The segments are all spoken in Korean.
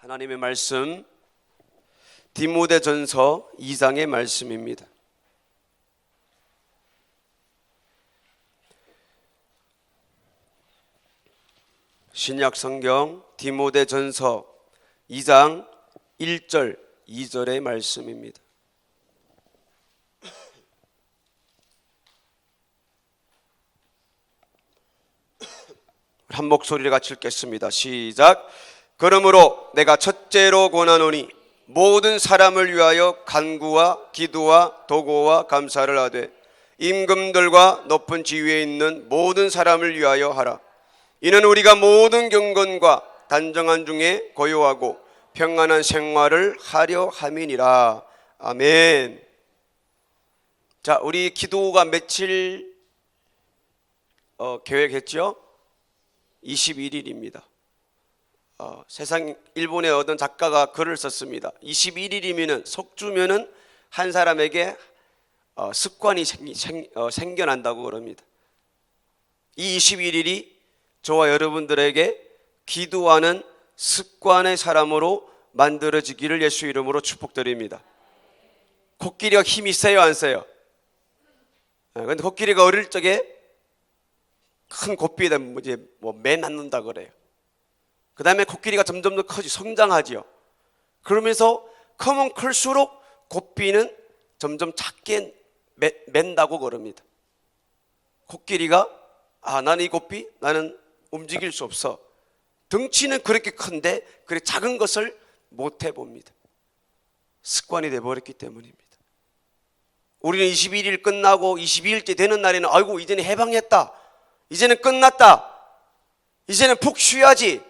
하나님의 말씀 디모데전서 2장의 말씀입니다. 신약 성경 디모데전서 2장 1절 2절의 말씀입니다. 한 목소리를 같이 읽겠습니다. 시작. 그러므로 내가 첫째로 권하노니 모든 사람을 위하여 간구와 기도와 도고와 감사를 하되 임금들과 높은 지위에 있는 모든 사람을 위하여 하라. 이는 우리가 모든 경건과 단정한 중에 고요하고 평안한 생활을 하려 함이니라. 아멘. 자, 우리 기도가 며칠 계획했죠? 21일입니다. 세상 일본의 어떤 작가가 글을 썼습니다. 21일이면은 속주면은 한 사람에게 습관이 생겨난다고 그럽니다. 이 21일이 저와 여러분들에게 기도하는 습관의 사람으로 만들어지기를 예수 이름으로 축복드립니다. 코끼리가 힘이 세요, 안 세요? 그런데 코끼리가 어릴 적에 큰 고삐에 이제 매 낳는다 그래요. 그 다음에 코끼리가 점점 더 커지 성장하지요. 그러면서 크면 클수록 고삐는 점점 작게 맨다고 그럽니다. 코끼리가 나는 이 고삐 나는 움직일 수 없어. 덩치는 그렇게 큰데 그래 작은 것을 못 해봅니다. 습관이 돼버렸기 때문입니다. 우리는 21일 끝나고 22일째 되는 날에는 아이고 이제는 해방했다, 이제는 끝났다, 이제는 푹 쉬어야지,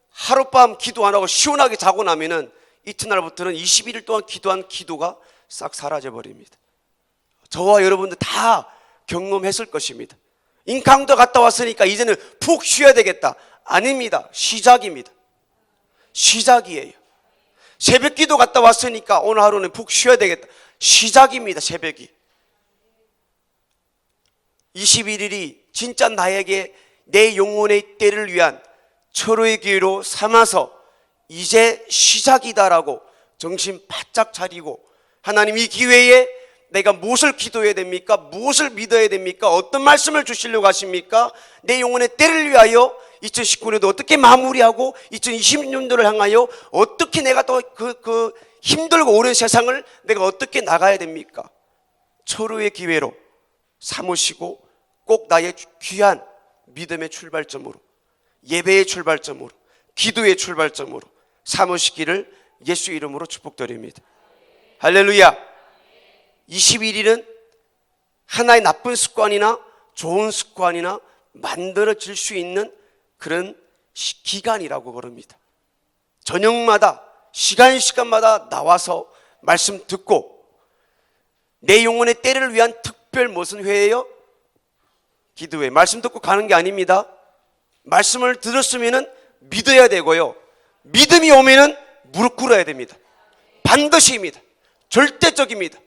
하룻밤 기도 안 하고 시원하게 자고 나면은 이튿날부터는 21일 동안 기도한 기도가 싹 사라져 버립니다. 저와 여러분들 다 경험했을 것입니다. 인강도 갔다 왔으니까 이제는 푹 쉬어야 되겠다. 아닙니다. 시작입니다. 시작이에요. 새벽 기도 갔다 왔으니까 오늘 하루는 푹 쉬어야 되겠다. 시작입니다. 새벽이. 21일이 진짜 나에게 내 영혼의 때를 위한 철호의 기회로 삼아서 이제 시작이다라고 정신 바짝 차리고, 하나님 이 기회에 내가 무엇을 기도해야 됩니까? 무엇을 믿어야 됩니까? 어떤 말씀을 주시려고 하십니까? 내 영혼의 때를 위하여 2019년도 어떻게 마무리하고 2020년도를 향하여 어떻게 내가 또 그 힘들고 오랜 세상을 내가 어떻게 나가야 됩니까? 철호의 기회로 삼으시고 꼭 나의 귀한 믿음의 출발점으로, 예배의 출발점으로, 기도의 출발점으로 삼으시기를 예수 이름으로 축복드립니다. 할렐루야. 21일은 하나의 나쁜 습관이나 좋은 습관이나 만들어질 수 있는 그런 기간이라고 그럽니다. 저녁마다 시간마다 나와서 말씀 듣고, 내 영혼의 때를 위한 특별 무슨 회예요? 기도회. 말씀 듣고 가는 게 아닙니다. 말씀을 들었으면은 믿어야 되고요, 믿음이 오면은 무릎 꿇어야 됩니다. 반드시입니다. 절대적입니다.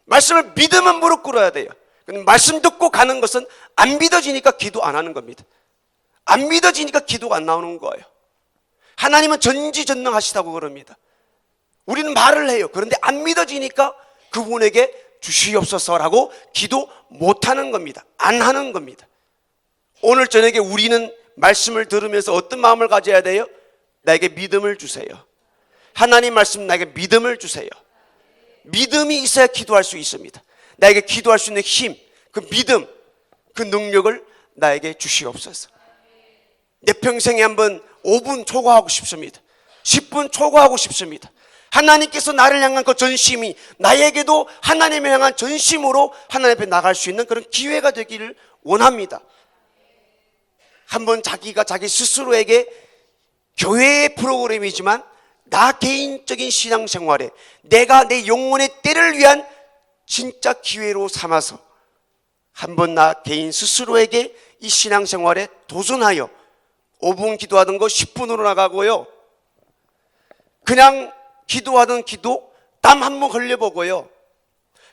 말씀을 믿으면 무릎 꿇어야 돼요. 근데 말씀 듣고 가는 것은 안 믿어지니까 기도 안 하는 겁니다. 안 믿어지니까 기도가 안 나오는 거예요. 하나님은 전지전능하시다고 그럽니다. 우리는 말을 해요. 그런데 안 믿어지니까 그분에게 주시옵소서라고 기도 못하는 겁니다. 안 하는 겁니다. 오늘 저녁에 우리는 말씀을 들으면서 어떤 마음을 가져야 돼요? 나에게 믿음을 주세요. 하나님 말씀 나에게 믿음을 주세요. 믿음이 있어야 기도할 수 있습니다. 나에게 기도할 수 있는 힘, 그 믿음, 그 능력을 나에게 주시옵소서. 내 평생에 한번 5분 초과하고 싶습니다. 10분 초과하고 싶습니다. 하나님께서 나를 향한 그 전심이 나에게도 하나님을 향한 전심으로 하나님 앞에 나갈 수 있는 그런 기회가 되기를 원합니다. 한번 자기가 자기 스스로에게 교회의 프로그램이지만 나 개인적인 신앙생활에 내가 내 영혼의 때를 위한 진짜 기회로 삼아서 한번 나 개인 스스로에게 이 신앙생활에 도전하여 5분 기도하던 거 10분으로 나가고요, 그냥 기도하던 기도 땀 한 번 흘려보고요,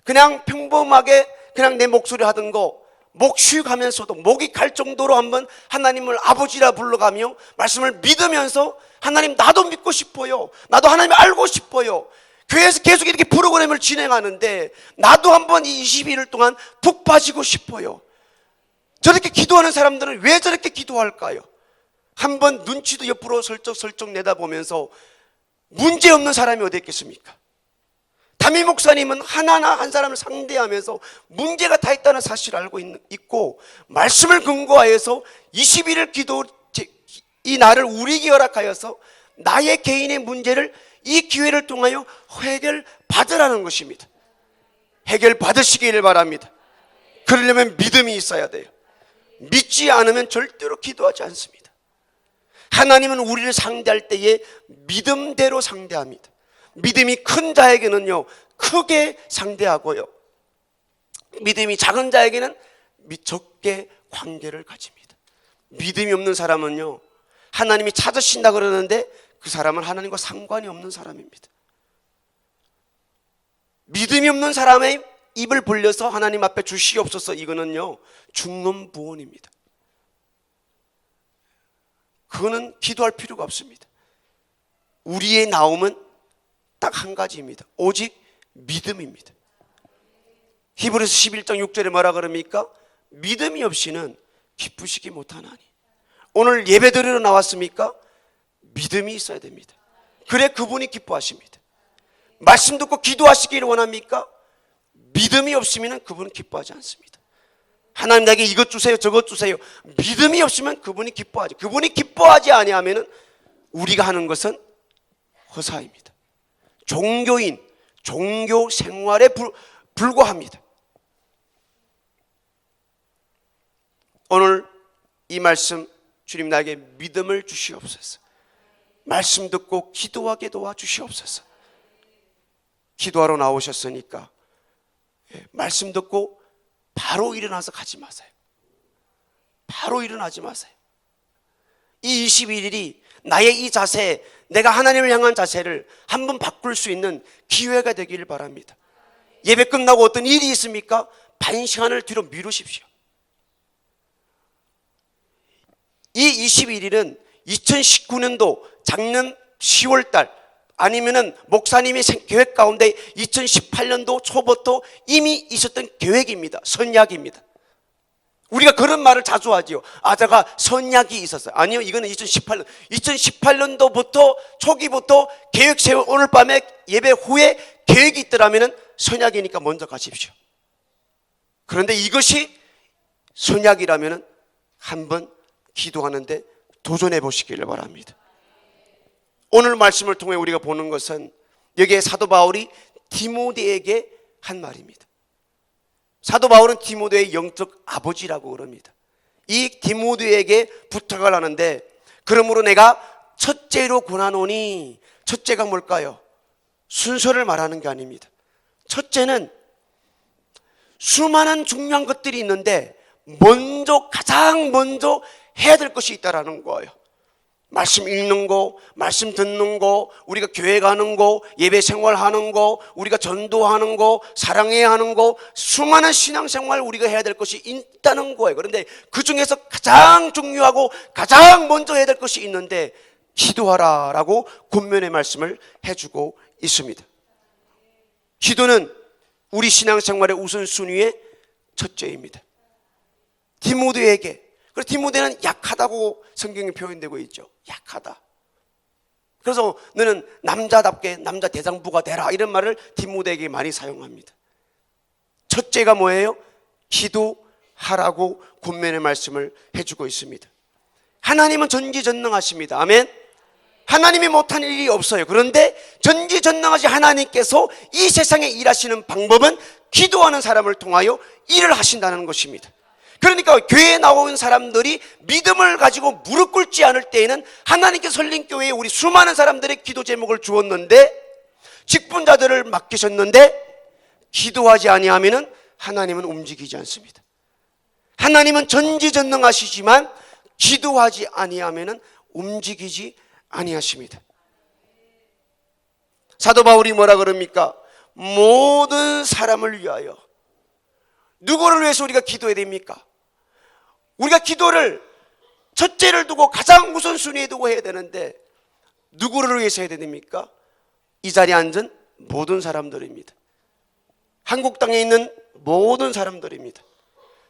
그냥 평범하게 그냥 내 목소리 하던 거 목 쉬가면서도 목이 갈 정도로 한번 하나님을 아버지라 불러가며 말씀을 믿으면서 하나님 나도 믿고 싶어요. 나도 하나님 알고 싶어요. 교회에서 계속 이렇게 프로그램을 진행하는데 나도 한번 이 21일 동안 푹 빠지고 싶어요. 저렇게 기도하는 사람들은 왜 저렇게 기도할까요? 한번 눈치도 옆으로 슬쩍슬쩍 내다보면서 문제없는 사람이 어디 있겠습니까? 담임 목사님은 하나하나 한 사람을 상대하면서 문제가 다 있다는 사실을 알고 있고 말씀을 근거하여서 21일 기도 이 날을 우리에게 허락하여서 나의 개인의 문제를 이 기회를 통하여 해결받으라는 것입니다. 해결받으시기를 바랍니다. 그러려면 믿음이 있어야 돼요. 믿지 않으면 절대로 기도하지 않습니다. 하나님은 우리를 상대할 때에 믿음대로 상대합니다. 믿음이 큰 자에게는요 크게 상대하고요, 믿음이 작은 자에게는 적게 관계를 가집니다. 믿음이 없는 사람은요 하나님이 찾으신다 그러는데 그 사람은 하나님과 상관이 없는 사람입니다. 믿음이 없는 사람의 입을 벌려서 하나님 앞에 주시옵소서, 이거는요 중론부원입니다. 그거는 기도할 필요가 없습니다. 우리의 나옴은 딱 한 가지입니다. 오직 믿음입니다. 히브리서 11장 6절에 뭐라 그럽니까? 믿음이 없이는 기쁘시기 못하나니. 오늘 예배 드리러 나왔습니까? 믿음이 있어야 됩니다. 그래 그분이 기뻐하십니다. 말씀 듣고 기도하시기를 원합니까? 믿음이 없으면 그분은 기뻐하지 않습니다. 하나님 나에게 이것 주세요 저것 주세요, 믿음이 없으면 그분이 기뻐하지. 그분이 기뻐하지 아니하면 우리가 하는 것은 허사입니다. 종교인, 종교 생활에 불과합니다. 오늘 이 말씀, 주님 나에게 믿음을 주시옵소서. 말씀 듣고 기도하게 도와주시옵소서. 기도하러 나오셨으니까 말씀 듣고 바로 일어나서 가지 마세요. 바로 일어나지 마세요. 이 21일이 나의 이 자세, 내가 하나님을 향한 자세를 한번 바꿀 수 있는 기회가 되기를 바랍니다. 예배 끝나고 어떤 일이 있습니까? 반 시간을 뒤로 미루십시오. 이 21일은 2019년도 작년 10월달 아니면은 목사님의 계획 가운데 2018년도 초부터 이미 있었던 계획입니다. 선약입니다. 우리가 그런 말을 자주 하지요. 아, 제가 선약이 있었어요. 아니요, 이거는 2018년도부터 초기부터 계획 세워. 오늘 밤에 예배 후에 계획이 있더라면 선약이니까 먼저 가십시오. 그런데 이것이 선약이라면 한번 기도하는데 도전해 보시기를 바랍니다. 오늘 말씀을 통해 우리가 보는 것은 여기에 사도 바울이 디모데에게 한 말입니다. 사도 바울은 디모데의 영적 아버지라고 그럽니다. 이 디모데에게 부탁을 하는데, 그러므로 내가 첫째로 권하노니, 첫째가 뭘까요? 순서를 말하는 게 아닙니다. 첫째는 수많은 중요한 것들이 있는데 가장 먼저 해야 될 것이 있다라는 거예요. 말씀 읽는 거, 말씀 듣는 거, 우리가 교회 가는 거, 예배 생활하는 거, 우리가 전도하는 거, 사랑해야 하는 거, 수많은 신앙생활 우리가 해야 될 것이 있다는 거예요. 그런데 그 중에서 가장 중요하고 가장 먼저 해야 될 것이 있는데 기도하라라고 권면의 말씀을 해주고 있습니다. 기도는 우리 신앙생활의 우선순위의 첫째입니다. 디모데에게, 그래서 디모데는 약하다고 성경에 표현되고 있죠. 약하다. 그래서 너는 남자답게 남자 대장부가 되라, 이런 말을 디모데에게 많이 사용합니다. 첫째가 뭐예요? 기도하라고 권면의 말씀을 해주고 있습니다. 하나님은 전지전능하십니다. 아멘. 하나님이 못한 일이 없어요. 그런데 전지전능하신 하나님께서 이 세상에 일하시는 방법은 기도하는 사람을 통하여 일을 하신다는 것입니다. 그러니까 교회에 나온 사람들이 믿음을 가지고 무릎 꿇지 않을 때에는 하나님께서 설린교회에 우리 수많은 사람들의 기도 제목을 주었는데, 직분자들을 맡기셨는데 기도하지 아니하면 하나님은 움직이지 않습니다. 하나님은 전지전능하시지만 기도하지 아니하면 움직이지 아니하십니다. 사도 바울이 뭐라 그럽니까? 모든 사람을 위하여. 누구를 위해서 우리가 기도해야 됩니까? 우리가 기도를 첫째를 두고 가장 우선순위에 두고 해야 되는데, 누구를 위해서 해야 됩니까? 이 자리에 앉은 모든 사람들입니다. 한국 땅에 있는 모든 사람들입니다.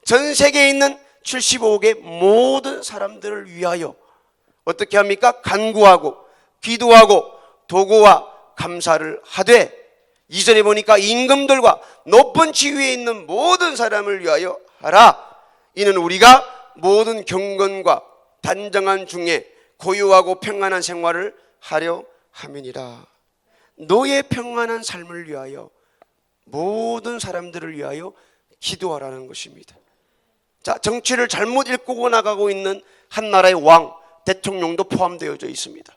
전 세계에 있는 75억의 모든 사람들을 위하여 어떻게 합니까? 간구하고 기도하고 도구와 감사를 하되, 이전에 보니까 임금들과 높은 지위에 있는 모든 사람을 위하여 하라. 이는 우리가 모든 경건과 단정한 중에 고요하고 평안한 생활을 하려 함이니라. 너의 평안한 삶을 위하여, 모든 사람들을 위하여 기도하라는 것입니다. 자, 정치를 잘못 읽고 나가고 있는 한 나라의 왕, 대통령도 포함되어져 있습니다.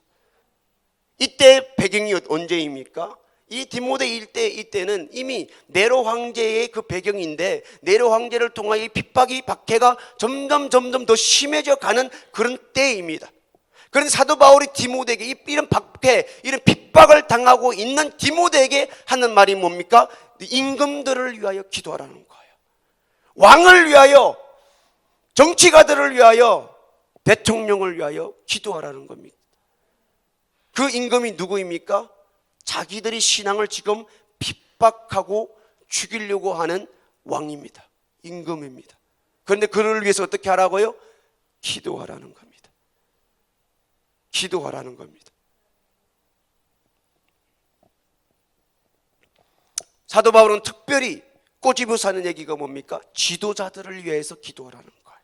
이때 배경이 언제입니까? 이 디모데 이때는 이미 네로 황제의 그 배경인데, 네로 황제를 통하여 핍박이, 박해가 점점 더 심해져 가는 그런 때입니다. 그런데 사도 바울이 디모데에게 이런 박해, 이런 핍박을 당하고 있는 디모데에게 하는 말이 뭡니까? 임금들을 위하여 기도하라는 거예요. 왕을 위하여, 정치가들을 위하여, 대통령을 위하여 기도하라는 겁니다. 그 임금이 누구입니까? 자기들이 신앙을 지금 핍박하고 죽이려고 하는 왕입니다. 임금입니다. 그런데 그를 위해서 어떻게 하라고요? 기도하라는 겁니다. 기도하라는 겁니다. 사도 바울은 특별히 꼬집어서 하는 얘기가 뭡니까? 지도자들을 위해서 기도하라는 거예요.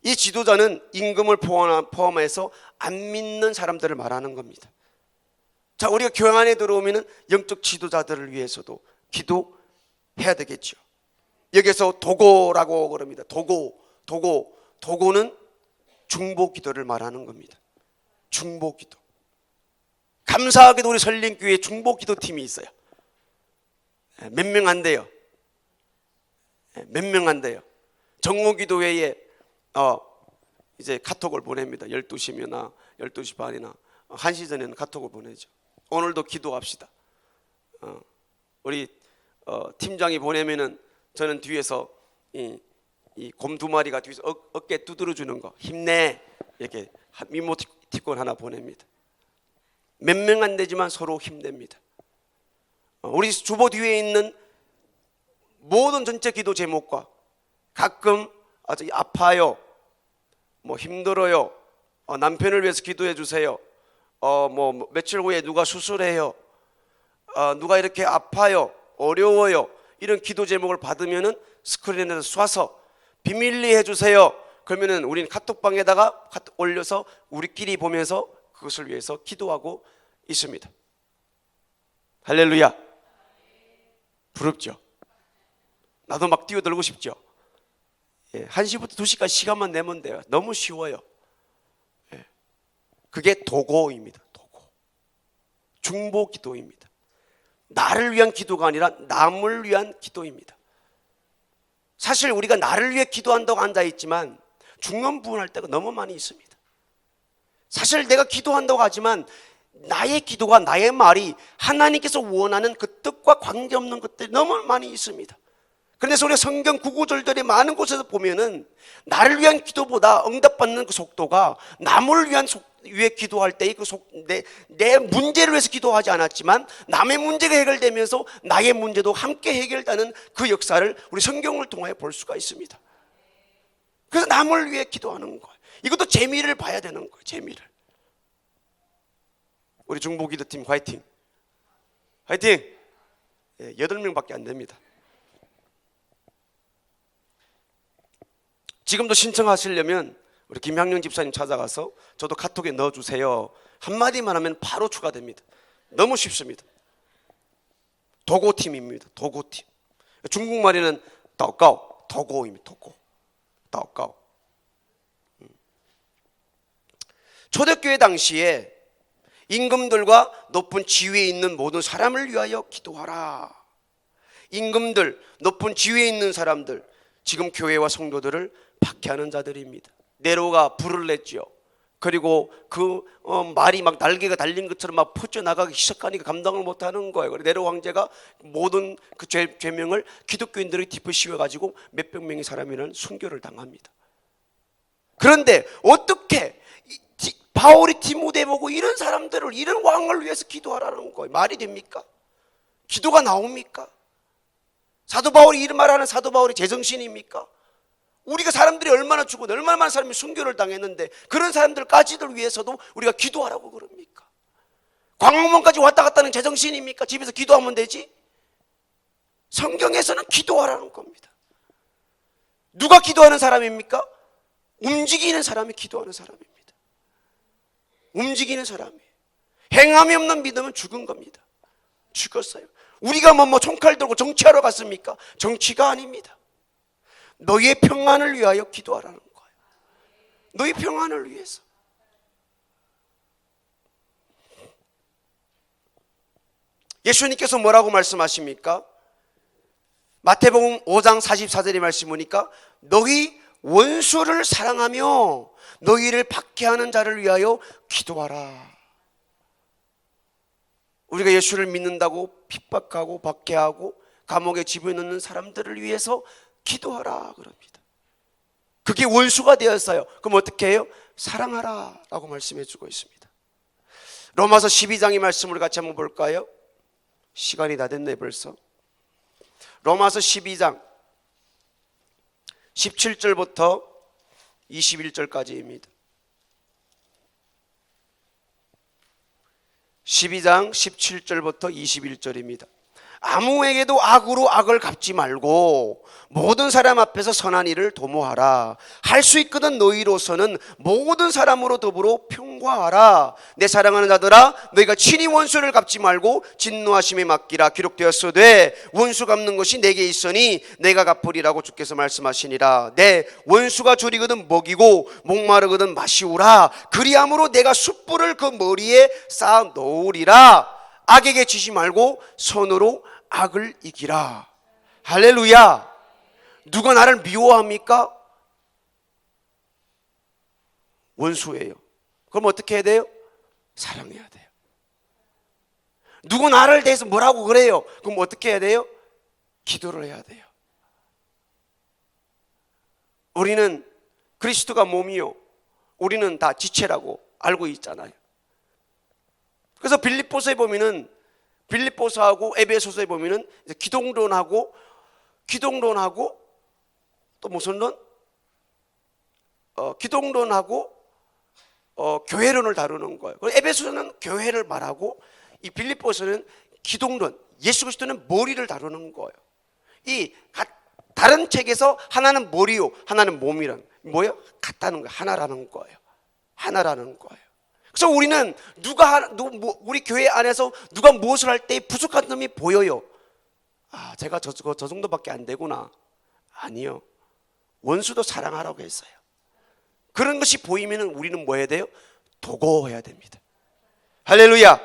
이 지도자는 임금을 포함해서 안 믿는 사람들을 말하는 겁니다. 자, 우리가 교회 안에 들어오면 영적 지도자들을 위해서도 기도해야 되겠죠. 여기서 도고라고 그럽니다. 도고는 중보 기도를 말하는 겁니다. 중보 기도. 감사하게도 우리 설림교회에 중보 기도 팀이 있어요. 몇 명 안 돼요. 몇 명 안 돼요. 정오 기도회에 이제 카톡을 보냅니다. 12시면 12시 반이나 1시 전에는 카톡을 보내죠. 오늘도 기도합시다. 우리 팀장이 보내면은 저는 뒤에서 이 곰 두 마리가 뒤에서 어깨 두드려 주는 거, 힘내, 이렇게 이모티콘 하나 보냅니다. 몇 명 안 되지만 서로 힘냅니다. 우리 주보 뒤에 있는 모든 전체 기도 제목과 가끔 아주 아파요, 뭐 힘들어요, 남편을 위해서 기도해 주세요, 뭐 며칠 후에 누가 수술해요, 누가 이렇게 아파요, 어려워요, 이런 기도 제목을 받으면은 스크린에서 쏴서 비밀리 해주세요. 그러면은 우리는 카톡방에다가 올려서 우리끼리 보면서 그것을 위해서 기도하고 있습니다. 할렐루야. 부럽죠? 나도 막 뛰어들고 싶죠? 1시부터 2시까지 시간만 내면 돼요. 너무 쉬워요. 그게 도고입니다. 도고. 중보 기도입니다. 나를 위한 기도가 아니라 남을 위한 기도입니다. 사실 우리가 나를 위해 기도한다고 앉아있지만 중언부언할 때가 너무 많이 있습니다. 사실 내가 기도한다고 하지만 나의 기도가, 나의 말이 하나님께서 원하는 그 뜻과 관계없는 것들이 너무 많이 있습니다. 그래서 우리가 성경 구구절절에 많은 곳에서 보면은 나를 위한 기도보다 응답받는 그 속도가 남을 위해 기도할 때의 내 문제를 위해서 기도하지 않았지만 남의 문제가 해결되면서 나의 문제도 함께 해결되는 그 역사를 우리 성경을 통해 볼 수가 있습니다. 그래서 남을 위해 기도하는 거예요. 이것도 재미를 봐야 되는 거예요. 재미를. 우리 중보기도팀 화이팅. 화이팅. 8명밖에 안 됩니다. 지금도 신청하시려면 우리 김향룡 집사님 찾아가서 저도 카톡에 넣어주세요. 한마디만 하면 바로 추가됩니다. 너무 쉽습니다. 도고팀입니다. 도고팀. 중국말에는 다오가오, 도고입니다. 도고. 다오가오. 초대교회 당시에 임금들과 높은 지위에 있는 모든 사람을 위하여 기도하라. 임금들, 높은 지위에 있는 사람들, 지금 교회와 성도들을 박해하는 자들입니다. 네로가 불을 냈죠. 그리고 그 말이 막 날개가 달린 것처럼 막 퍼져나가기 시작하니까 감당을 못하는 거예요. 그래서 네로 황제가 모든 그 죄명을 기독교인들에게 덮어씌워가지고 몇백 명의 사람이라는 순교를 당합니다. 그런데 어떻게 바울이 디모데 보고 이런 사람들을, 이런 왕을 위해서 기도하라는 거예요. 말이 됩니까? 기도가 나옵니까? 사도 바울이 이런 말하는 사도 바울이 제정신입니까? 우리가 사람들이 얼마나 죽고 얼마나 많은 사람이 순교를 당했는데 그런 사람들까지를 위해서도 우리가 기도하라고 그럽니까? 광화문까지 왔다 갔다 하는 제정신입니까? 집에서 기도하면 되지? 성경에서는 기도하라는 겁니다. 누가 기도하는 사람입니까? 움직이는 사람이 기도하는 사람입니다. 움직이는 사람이에요. 행함이 없는 믿음은 죽은 겁니다. 죽었어요. 우리가 총칼 들고 정치하러 갔습니까? 정치가 아닙니다. 너희의 평안을 위하여 기도하라는 거예요. 너희 평안을 위해서. 예수님께서 뭐라고 말씀하십니까? 마태복음 5장 44절의 말씀 보니까 너희 원수를 사랑하며 너희를 박해하는 자를 위하여 기도하라. 우리가 예수를 믿는다고 핍박하고 박해하고 감옥에 집어넣는 사람들을 위해서 기도하라 그럽니다. 그게 원수가 되었어요. 그럼 어떻게 해요? 사랑하라 라고 말씀해 주고 있습니다. 로마서 12장의 말씀을 같이 한번 볼까요? 시간이 다 됐네 벌써. 로마서 12장 17절부터 21절까지입니다. 12장 17절부터 21절입니다. 아무에게도 악으로 악을 갚지 말고 모든 사람 앞에서 선한 일을 도모하라. 할 수 있거든 너희로서는 모든 사람으로 더불어 평화하라. 내 사랑하는 자들아 너희가 친히 원수를 갚지 말고 진노하심에 맡기라. 기록되었으되 원수 갚는 것이 내게 있으니 내가 갚으리라고 주께서 말씀하시니라. 내 원수가 줄이거든 먹이고 목마르거든 마시우라. 그리함으로 내가 숯불을 그 머리에 쌓아 놓으리라. 악에게 지지 말고 손으로 악을 이기라. 할렐루야. 누가 나를 미워합니까? 원수예요. 그럼 어떻게 해야 돼요? 사랑해야 돼요. 누구 나를 대해서 뭐라고 그래요? 그럼 어떻게 해야 돼요? 기도를 해야 돼요. 우리는 그리스도가 몸이요 우리는 다 지체라고 알고 있잖아요. 그래서 빌립보서에 보면은 빌립보서하고 에베소서에 보면은 기독론하고 또 무슨 론? 기독론하고 교회론을 다루는 거예요. 에베소서는 교회를 말하고 이 빌립보서는 기독론, 예수 그리스도는 머리를 다루는 거예요. 이 다른 책에서 하나는 머리요, 하나는 몸이란 뭐예요? 같다는 거예요. 하나라는 거예요. 하나라는 거예요. 그래서 우리는 우리 교회 안에서 누가 무엇을 할 때 부족한 점이 보여요. 아, 제가 저 정도밖에 안 되구나. 아니요. 원수도 사랑하라고 했어요. 그런 것이 보이면 우리는 뭐 해야 돼요? 도고해야 됩니다. 할렐루야.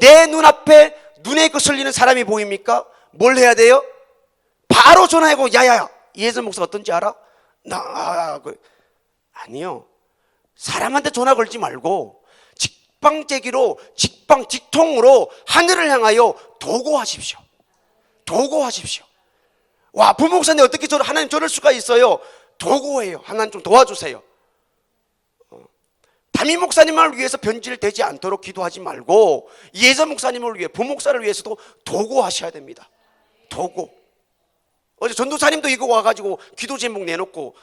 내 눈앞에 눈에 거슬리는 사람이 보입니까? 뭘 해야 돼요? 바로 전화하고 야야야 이혜선 목사 어떤지 알아? 아니요. 사람한테 전화 걸지 말고 직통으로 하늘을 향하여 도고하십시오. 도고하십시오. 와, 부목사님 어떻게 하나님 저럴 수가 있어요? 도고해요. 하나님 좀 도와주세요. 담임 목사님을 위해서 변질 되지 않도록 기도하지 말고 예전 목사님을 위해 부목사를 위해서도 도고하셔야 됩니다. 도고. 어제 전도사님도 이거 와가지고 기도 제목 내놓고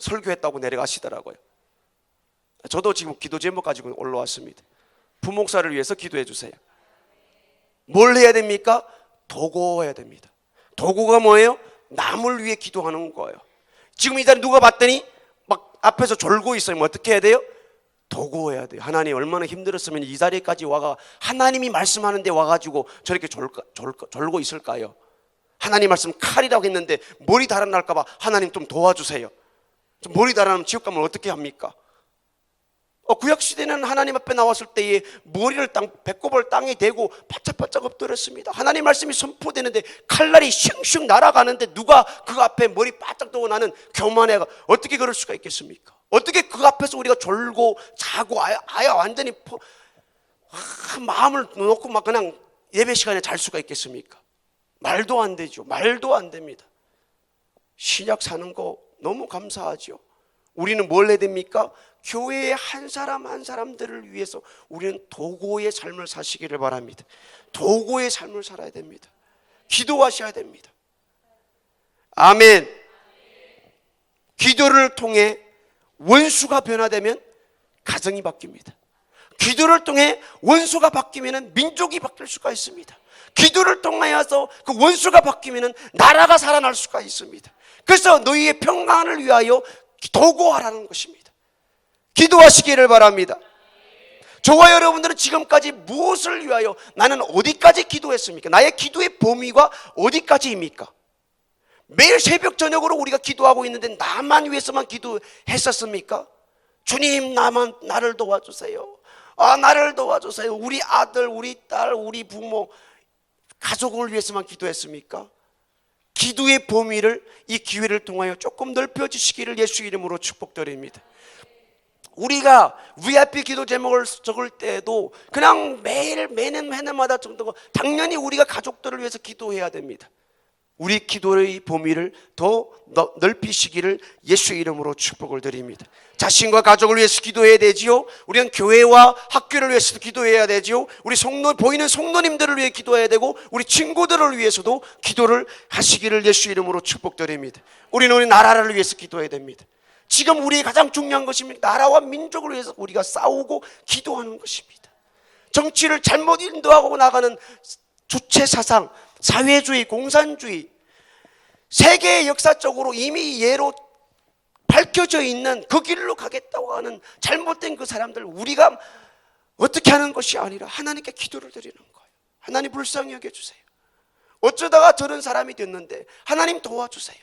설교했다고 내려가시더라고요. 저도 지금 기도 제목 가지고 올라왔습니다. 부목사를 위해서 기도해 주세요. 뭘 해야 됩니까? 도고해야 됩니다. 도고가 뭐예요? 남을 위해 기도하는 거예요. 지금 이 자리 누가 봤더니 막 앞에서 졸고 있어요. 어떻게 해야 돼요? 도고해야 돼요. 하나님 얼마나 힘들었으면 이 자리까지 와가 하나님이 말씀하는데 와가지고 저렇게 졸고 있을까요? 하나님 말씀 칼이라고 했는데 머리 달아날까봐 하나님 좀 도와주세요. 머리 달아나면 지옥 가면 어떻게 합니까? 구약시대는 하나님 앞에 나왔을 때에 머리를 배꼽을 땅에 대고 바짝바짝 엎드렸습니다. 하나님 말씀이 선포되는데 칼날이 슝슝 날아가는데 누가 그 앞에 머리 바짝 두고 나는 교만해가 어떻게 그럴 수가 있겠습니까? 어떻게 그 앞에서 우리가 졸고 자고 아예 완전히 마음을 놓고 막 그냥 예배 시간에 잘 수가 있겠습니까? 말도 안 되죠. 말도 안 됩니다. 신약 사는 거 너무 감사하죠. 우리는 뭘 해야 됩니까? 교회의 한 사람 한 사람들을 위해서 우리는 도구의 삶을 사시기를 바랍니다. 도구의 삶을 살아야 됩니다. 기도하셔야 됩니다. 아멘. 기도를 통해 원수가 변화되면 가정이 바뀝니다. 기도를 통해 원수가 바뀌면 민족이 바뀔 수가 있습니다. 기도를 통하여서 그 원수가 바뀌면 나라가 살아날 수가 있습니다. 그래서 너희의 평강을 위하여 도구하라는 것입니다. 기도하시기를 바랍니다. 저와 여러분들은 지금까지 무엇을 위하여, 나는 어디까지 기도했습니까? 나의 기도의 범위가 어디까지입니까? 매일 새벽 저녁으로 우리가 기도하고 있는데 나만 위해서만 기도했었습니까? 주님, 나를 도와주세요. 나를 도와주세요. 우리 아들, 우리 딸, 우리 부모, 가족을 위해서만 기도했습니까? 기도의 범위를 이 기회를 통하여 조금 넓혀주시기를 예수 이름으로 축복드립니다. 우리가 VIP 기도 제목을 적을 때도 그냥 매일 매년마다 정도고, 당연히 우리가 가족들을 위해서 기도해야 됩니다. 우리 기도의 범위를 더 넓히시기를 예수 이름으로 축복을 드립니다. 자신과 가족을 위해서 기도해야 되지요. 우리는 교회와 학교를 위해서도 기도해야 되지요. 우리 보이는 성도님들을 위해 기도해야 되고, 우리 친구들을 위해서도 기도를 하시기를 예수 이름으로 축복드립니다. 우리 나라를 위해서 기도해야 됩니다. 지금 우리의 가장 중요한 것입니다. 나라와 민족을 위해서 우리가 싸우고 기도하는 것입니다. 정치를 잘못 인도하고 나가는 주체사상, 사회주의, 공산주의, 세계 역사적으로 이미 예로 밝혀져 있는 그 길로 가겠다고 하는 잘못된 그 사람들, 우리가 어떻게 하는 것이 아니라 하나님께 기도를 드리는 거예요. 하나님 불쌍히 여겨주세요. 어쩌다가 저런 사람이 됐는데 하나님 도와주세요.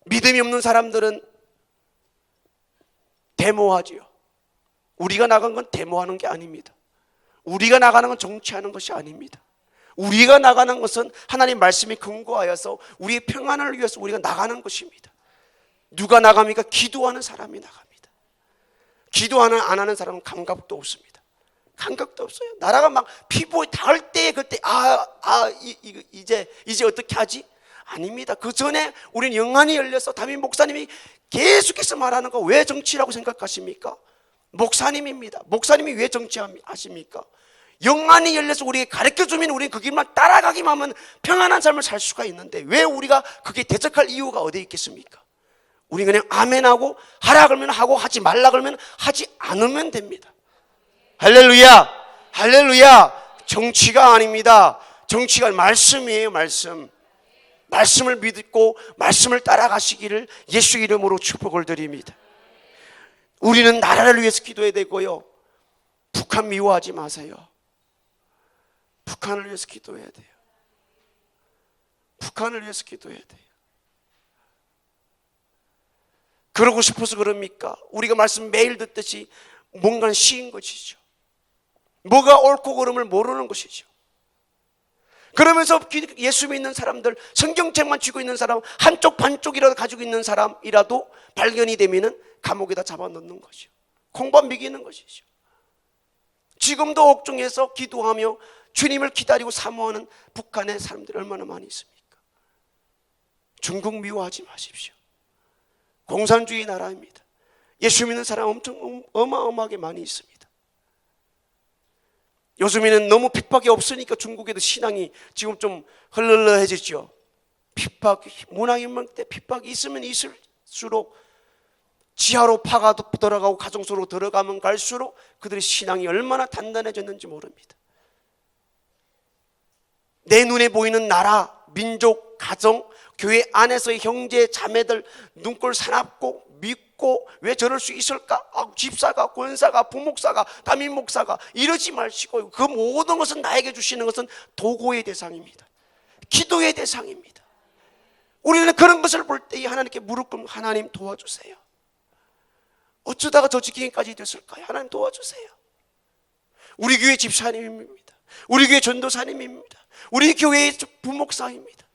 믿음이 없는 사람들은 데모하지요. 우리가 나간 건 데모하는 게 아닙니다. 우리가 나가는 건 정치하는 것이 아닙니다. 우리가 나가는 것은 하나님 말씀이 근거하여서 우리의 평안을 위해서 우리가 나가는 것입니다. 누가 나갑니까? 기도하는 사람이 나갑니다. 기도하는 안 하는 사람은 감각도 없습니다. 감각도 없어요. 나라가 막 피부에 닿을 때 그때 이제 어떻게 하지? 아닙니다. 그 전에 우리는 영안이 열려서 담임 목사님이 계속해서 말하는 거 왜 정치라고 생각하십니까? 목사님입니다. 목사님이 왜 정치하십니까? 영안이 열려서 우리에게 가르쳐주면 우리는 그 길만 따라가기만 하면 평안한 삶을 살 수가 있는데, 왜 우리가 그게 대적할 이유가 어디에 있겠습니까? 우리 그냥 아멘하고 하라 그러면 하고 하지 말라 그러면 하지 않으면 됩니다. 할렐루야, 할렐루야. 정치가 아닙니다. 정치가 말씀이에요. 말씀을 믿고 말씀을 따라가시기를 예수 이름으로 축복을 드립니다. 우리는 나라를 위해서 기도해야 되고요, 북한 미워하지 마세요. 북한을 위해서 기도해야 돼요. 북한을 위해서 기도해야 돼요. 그러고 싶어서 그럽니까? 우리가 말씀 매일 듣듯이 뭔가는 쉬인 것이죠. 뭐가 옳고 그름을 모르는 것이죠. 그러면서 예수 믿는 사람들, 성경책만 쥐고 있는 사람, 한쪽 반쪽이라도 가지고 있는 사람이라도 발견이 되면은 감옥에다 잡아넣는 것이죠. 공범 미기는 것이죠. 지금도 옥중에서 기도하며 주님을 기다리고 사모하는 북한의 사람들이 얼마나 많이 있습니까? 중국 미워하지 마십시오. 공산주의 나라입니다. 예수 믿는 사람 엄청 어마어마하게 많이 있습니다. 요즘에는 너무 핍박이 없으니까 중국에도 신앙이 지금 좀 헐렁헐렁해졌죠. 문화인명 때 핍박이 있으면 있을수록 지하로 파가 들어가고 가정소로 들어가면 갈수록 그들의 신앙이 얼마나 단단해졌는지 모릅니다. 내 눈에 보이는 나라, 민족, 가정, 교회 안에서의 형제, 자매들 눈꼴 사납고 믿고 왜 저럴 수 있을까? 집사가, 권사가, 부목사가, 담임 목사가 이러지 마시고, 그 모든 것은 나에게 주시는 것은 도구의 대상입니다. 기도의 대상입니다. 우리는 그런 것을 볼 때 하나님께 무릎 꿇고 하나님 도와주세요. 어쩌다가 저 지경까지 됐을까요? 하나님 도와주세요. 우리 교회 집사님입니다. 우리 교회 전도사님입니다. 우리 교회의 부목사입니다.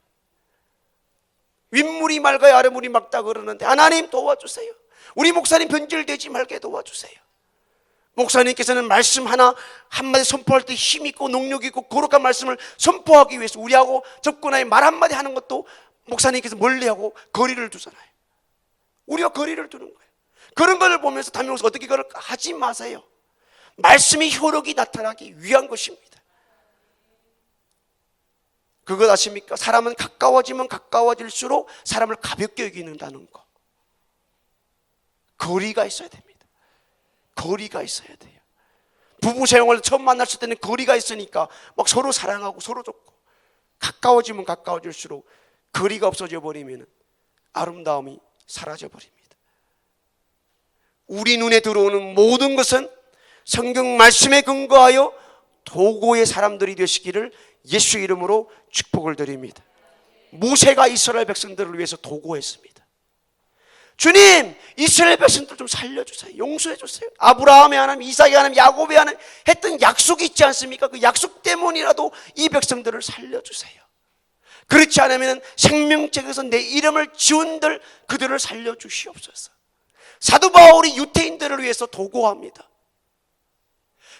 윗물이 맑아야 아랫물이 맑다 그러는데 하나님 도와주세요. 우리 목사님 변질되지 말게 도와주세요. 목사님께서는 말씀 한마디 선포할 때 힘있고 능력있고 거룩한 말씀을 선포하기 위해서 우리하고 접근하여 말 한마디 하는 것도 목사님께서 멀리하고 거리를 두잖아요. 우리가 거리를 두는 거예요. 그런 걸 보면서 담임 목사 어떻게 그걸 하지 마세요. 말씀의 효력이 나타나기 위한 것입니다. 그것 아십니까? 사람은 가까워지면 가까워질수록 사람을 가볍게 여기는다는 거. 거리가 있어야 됩니다. 거리가 있어야 돼요. 부부 생활을 처음 만났을 때는 거리가 있으니까 막 서로 사랑하고 서로 좋고, 가까워지면 가까워질수록 거리가 없어져 버리면 아름다움이 사라져 버립니다. 우리 눈에 들어오는 모든 것은 성경 말씀에 근거하여 도구의 사람들이 되시기를 예수 이름으로 축복을 드립니다. 모세가 이스라엘 백성들을 위해서 도구했습니다. 주님, 이스라엘 백성들 좀 살려주세요. 용서해주세요. 아브라함의 하나님, 이삭의 하나님, 야곱의 하나님 했던 약속이 있지 않습니까? 그 약속 때문이라도 이 백성들을 살려주세요. 그렇지 않으면 생명책에서 내 이름을 지운들 그들을 살려주시옵소서. 사도 바울이 유태인들을 위해서 도구합니다.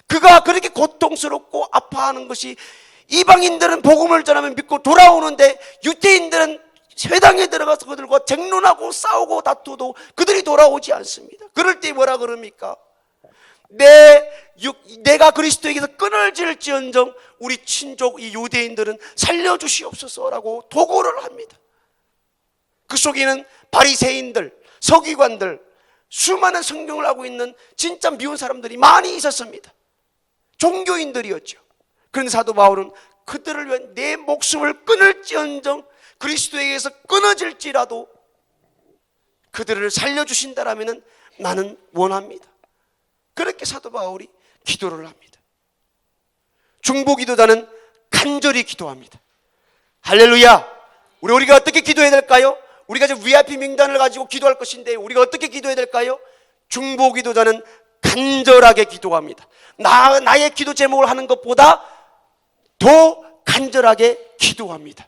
그가 그렇게 고통스럽고 아파하는 것이, 이방인들은 복음을 전하면 믿고 돌아오는데 유태인들은 회당에 들어가서 그들과 쟁론하고 싸우고 다투도 그들이 돌아오지 않습니다. 그럴 때 뭐라 그럽니까? 내가 그리스도에게서 끊어질지언정 우리 친족 이 유대인들은 살려주시옵소서라고 도구를 합니다. 그 속에는 바리새인들, 서기관들, 수많은 성경을 하고 있는 진짜 미운 사람들이 많이 있었습니다. 종교인들이었죠. 그런데 사도 바울은 그들을 위해 내 목숨을 끊을지언정 그리스도에게서 끊어질지라도 그들을 살려주신다라면 나는 원합니다. 그렇게 사도 바울이 기도를 합니다. 중보기도자는 간절히 기도합니다. 할렐루야. 우리가 어떻게 기도해야 될까요? 우리가 지금 VIP 명단을 가지고 기도할 것인데 우리가 어떻게 기도해야 될까요? 중보기도자는 간절하게 기도합니다. 나의 기도 제목을 하는 것보다 더 간절하게 기도합니다.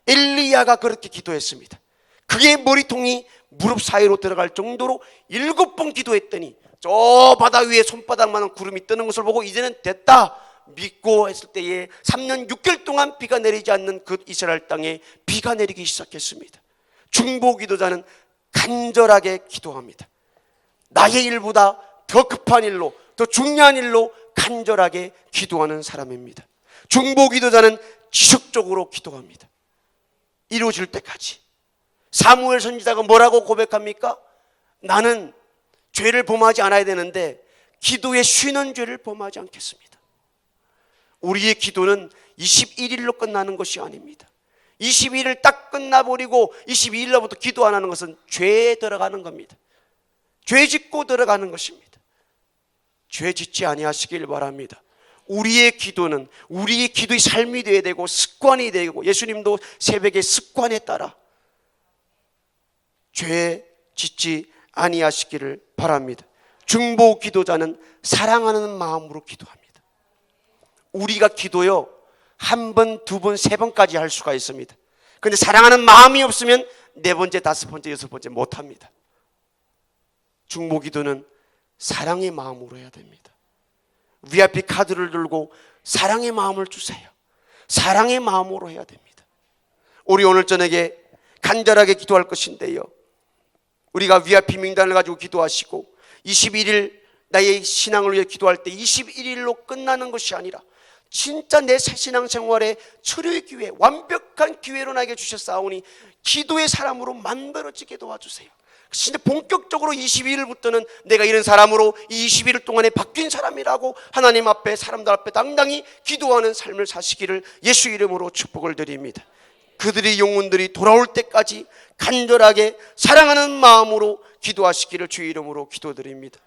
엘리야가 그렇게 기도했습니다. 그의 머리통이 무릎 사이로 들어갈 정도로 7번 기도했더니 저 바다 위에 손바닥만한 구름이 뜨는 것을 보고 이제는 됐다 믿고 했을 때에 3년 6개월 동안 비가 내리지 않는 그 이스라엘 땅에 비가 내리기 시작했습니다. 중보기도자는 간절하게 기도합니다. 나의 일보다 더 급한 일로, 더 중요한 일로 간절하게 기도하는 사람입니다. 중보기도자는 지속적으로 기도합니다. 이루어질 때까지. 사무엘 선지자가 뭐라고 고백합니까? 나는 죄를 범하지 않아야 되는데 기도에 쉬는 죄를 범하지 않겠습니다. 우리의 기도는 21일로 끝나는 것이 아닙니다. 21일 딱 끝나버리고 22일로부터 기도 안 하는 것은 죄에 들어가는 겁니다. 죄 짓고 들어가는 것입니다. 죄 짓지 아니하시길 바랍니다. 우리의 기도는 우리의 기도의 삶이 되어야 되고 습관이 되고, 예수님도 새벽에 습관에 따라 죄 짓지 아니하시기를 바랍니다. 중보 기도자는 사랑하는 마음으로 기도합니다. 우리가 기도요 1번, 2번, 3번까지 할 수가 있습니다. 그런데 사랑하는 마음이 없으면 4번째, 5번째, 6번째 못합니다. 중보 기도는 사랑의 마음으로 해야 됩니다. VIP 카드를 들고 사랑의 마음을 주세요. 사랑의 마음으로 해야 됩니다. 우리 오늘 저녁에 간절하게 기도할 것인데요, 우리가 VIP 명단을 가지고 기도하시고 21일 나의 신앙을 위해 기도할 때 21일로 끝나는 것이 아니라 진짜 내 신앙생활의 철의 기회, 완벽한 기회로 나에게 주셨사오니 기도의 사람으로 만들어지게 도와주세요. 진짜 본격적으로 22일부터는 내가 이런 사람으로 이 21일 동안에 바뀐 사람이라고 하나님 앞에, 사람들 앞에 당당히 기도하는 삶을 사시기를 예수 이름으로 축복을 드립니다. 그들의 영혼들이 돌아올 때까지 간절하게 사랑하는 마음으로 기도하시기를 주 이름으로 기도드립니다.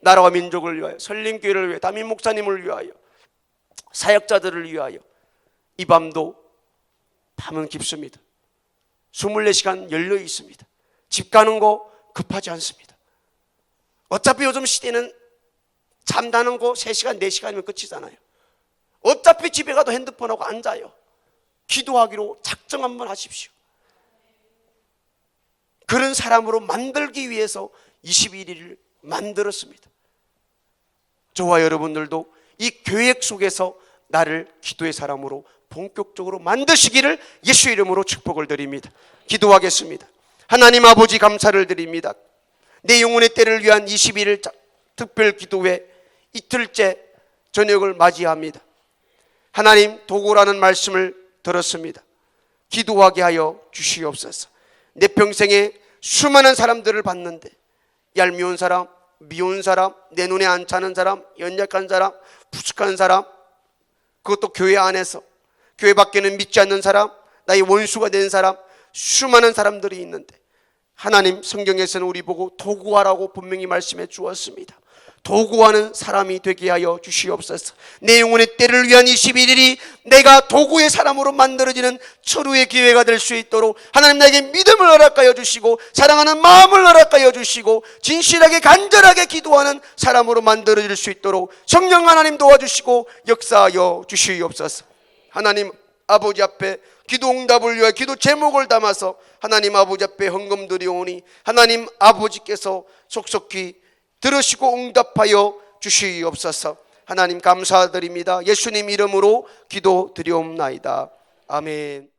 나라와 민족을 위하여, 설림교회를 위하여, 담임 목사님을 위하여, 사역자들을 위하여 이 밤도 밤은 깊습니다. 24시간 열려 있습니다. 집 가는 거 급하지 않습니다. 어차피 요즘 시대는 잠자는 거 3시간, 4시간이면 끝이잖아요. 어차피 집에 가도 핸드폰하고 앉아요. 기도하기로 작정 한번 하십시오. 그런 사람으로 만들기 위해서 21일을 만들었습니다. 저와 여러분들도 이 계획 속에서 나를 기도의 사람으로 본격적으로 만드시기를 예수 이름으로 축복을 드립니다. 기도하겠습니다. 하나님 아버지 감사를 드립니다. 내 영혼의 때를 위한 21일 특별 기도회 이틀째 저녁을 맞이합니다. 하나님, 도구라는 말씀을 들었습니다. 기도하게 하여 주시옵소서. 내 평생에 수많은 사람들을 봤는데 얄미운 사람, 미운 사람, 내 눈에 안 차는 사람, 연약한 사람, 부족한 사람, 그것도 교회 안에서, 교회 밖에는 믿지 않는 사람, 나의 원수가 된 사람, 수많은 사람들이 있는데 하나님, 성경에서는 우리 보고 도구하라고 분명히 말씀해 주었습니다. 도구하는 사람이 되게 하여 주시옵소서. 내 영혼의 때를 위한 21일이 내가 도구의 사람으로 만들어지는 철우의 기회가 될 수 있도록 하나님, 나에게 믿음을 허락하여 주시고 사랑하는 마음을 허락하여 주시고 진실하게 간절하게 기도하는 사람으로 만들어질 수 있도록 성령 하나님 도와주시고 역사하여 주시옵소서. 하나님 아버지 앞에 기도 응답을 위하여 기도 제목을 담아서 하나님 아버지 앞에 헌금 드리오니 하나님 아버지께서 속속히 들으시고 응답하여 주시옵소서. 하나님 감사드립니다. 예수님 이름으로 기도 드리옵나이다. 아멘.